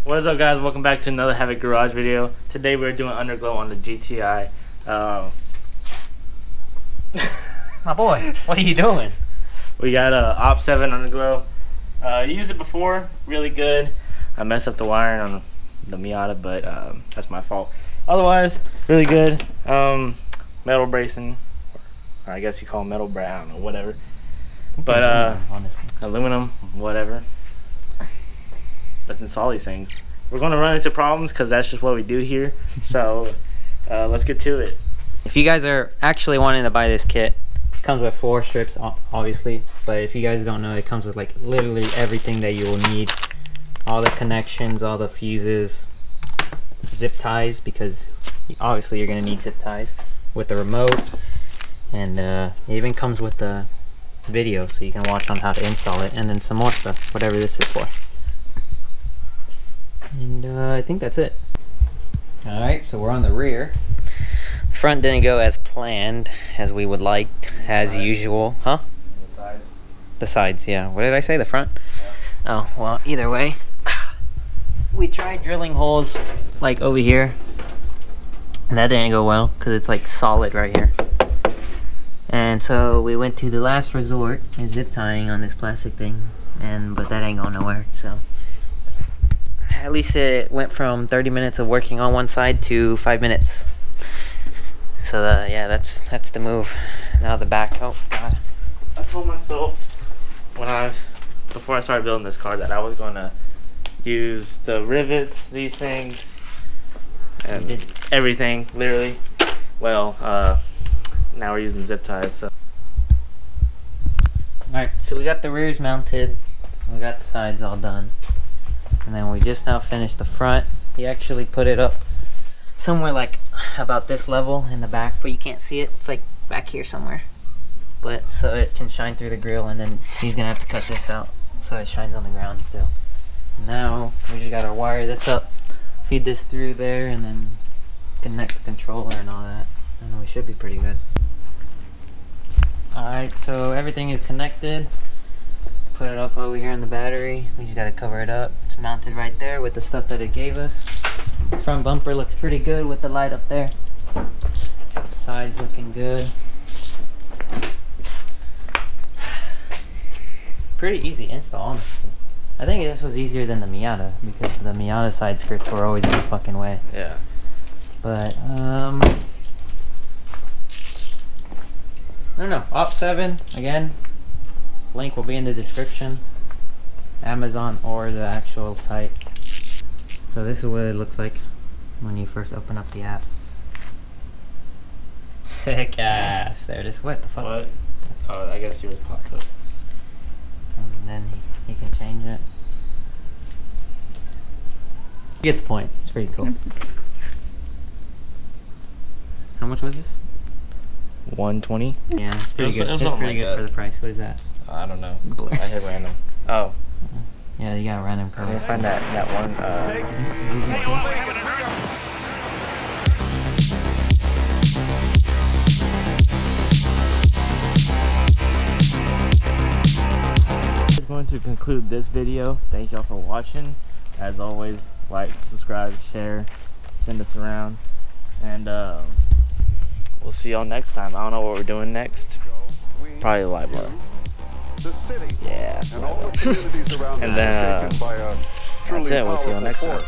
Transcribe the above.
What is up, guys? Welcome back to another Havoc Garage video. Today we're doing Underglow on the GTI. My boy, what are you doing? We got a Opt7 Underglow. Used it before, really good. I messed up the wiring on the Miata, but that's my fault. Otherwise, really good. Metal bracing, or I guess you call them metal brace, I don't know, whatever. But aluminum, whatever. Let's install these things. We're going to run into problems because that's just what we do here. So let's get to it. If you guys are actually wanting to buy this kit, it comes with 4 strips, obviously. But if you guys don't know, it comes with like literally everything that you will need. All the connections, all the fuses, zip ties, because obviously you're going to need zip ties, with the remote. And it even comes with the video, so you can watch on how to install it, and then some more stuff, whatever this is for. And I think that's it. Alright, so we're on the rear. Front didn't go as planned, as we would like, as usual. Huh? The sides. The sides, yeah. What did I say? The front? Yeah. Oh, well, either way. We tried drilling holes, like over here. And that didn't go well, because it's like solid right here. And so we went to the last resort, and zip tying on this plastic thing. But that ain't going nowhere, so. At least it went from 30 minutes of working on one side to 5 minutes. So yeah, that's the move. Now the back. Oh god. I told myself before I started building this car that I was gonna use the rivets, these things, and everything, literally. Well, now we're using zip ties. So. Alright, so we got the rears mounted. We got the sides all done. And then we just now finished the front. He actually put it up somewhere like about this level in the back, but you can't see it. It's like back here somewhere. But so it can shine through the grill, and then he's gonna have to cut this out so it shines on the ground still. Now we just gotta wire this up, feed this through there, and then connect the controller and all that. And we should be pretty good. Alright, so everything is connected. Put it up over here on the battery. We just gotta cover it up. It's mounted right there with the stuff that it gave us. The front bumper looks pretty good with the light up there. The sides looking good. Pretty easy install, honestly. I think this was easier than the Miata, because the Miata side skirts were always in the fucking way. Yeah. But I don't know. Opt7 again. Link will be in the description. Amazon or the actual site. So this is what it looks like when you first open up the app. Sick ass. There it is. What the fuck? What? Oh, I guess yours popped up. And then you can change it. You get the point. It's pretty cool. How much was this? 120. Yeah, it's pretty good. It's pretty good for the price. What is that? I don't know. I hit random. Oh. Yeah, you got a random color. I find that one. Is going to conclude this video. Thank y'all for watching. As always, like, subscribe, share, send us around, and we'll see y'all next time. I don't know what we're doing next. Probably light bar. Yeah. And then that's it. We'll see y'all next time.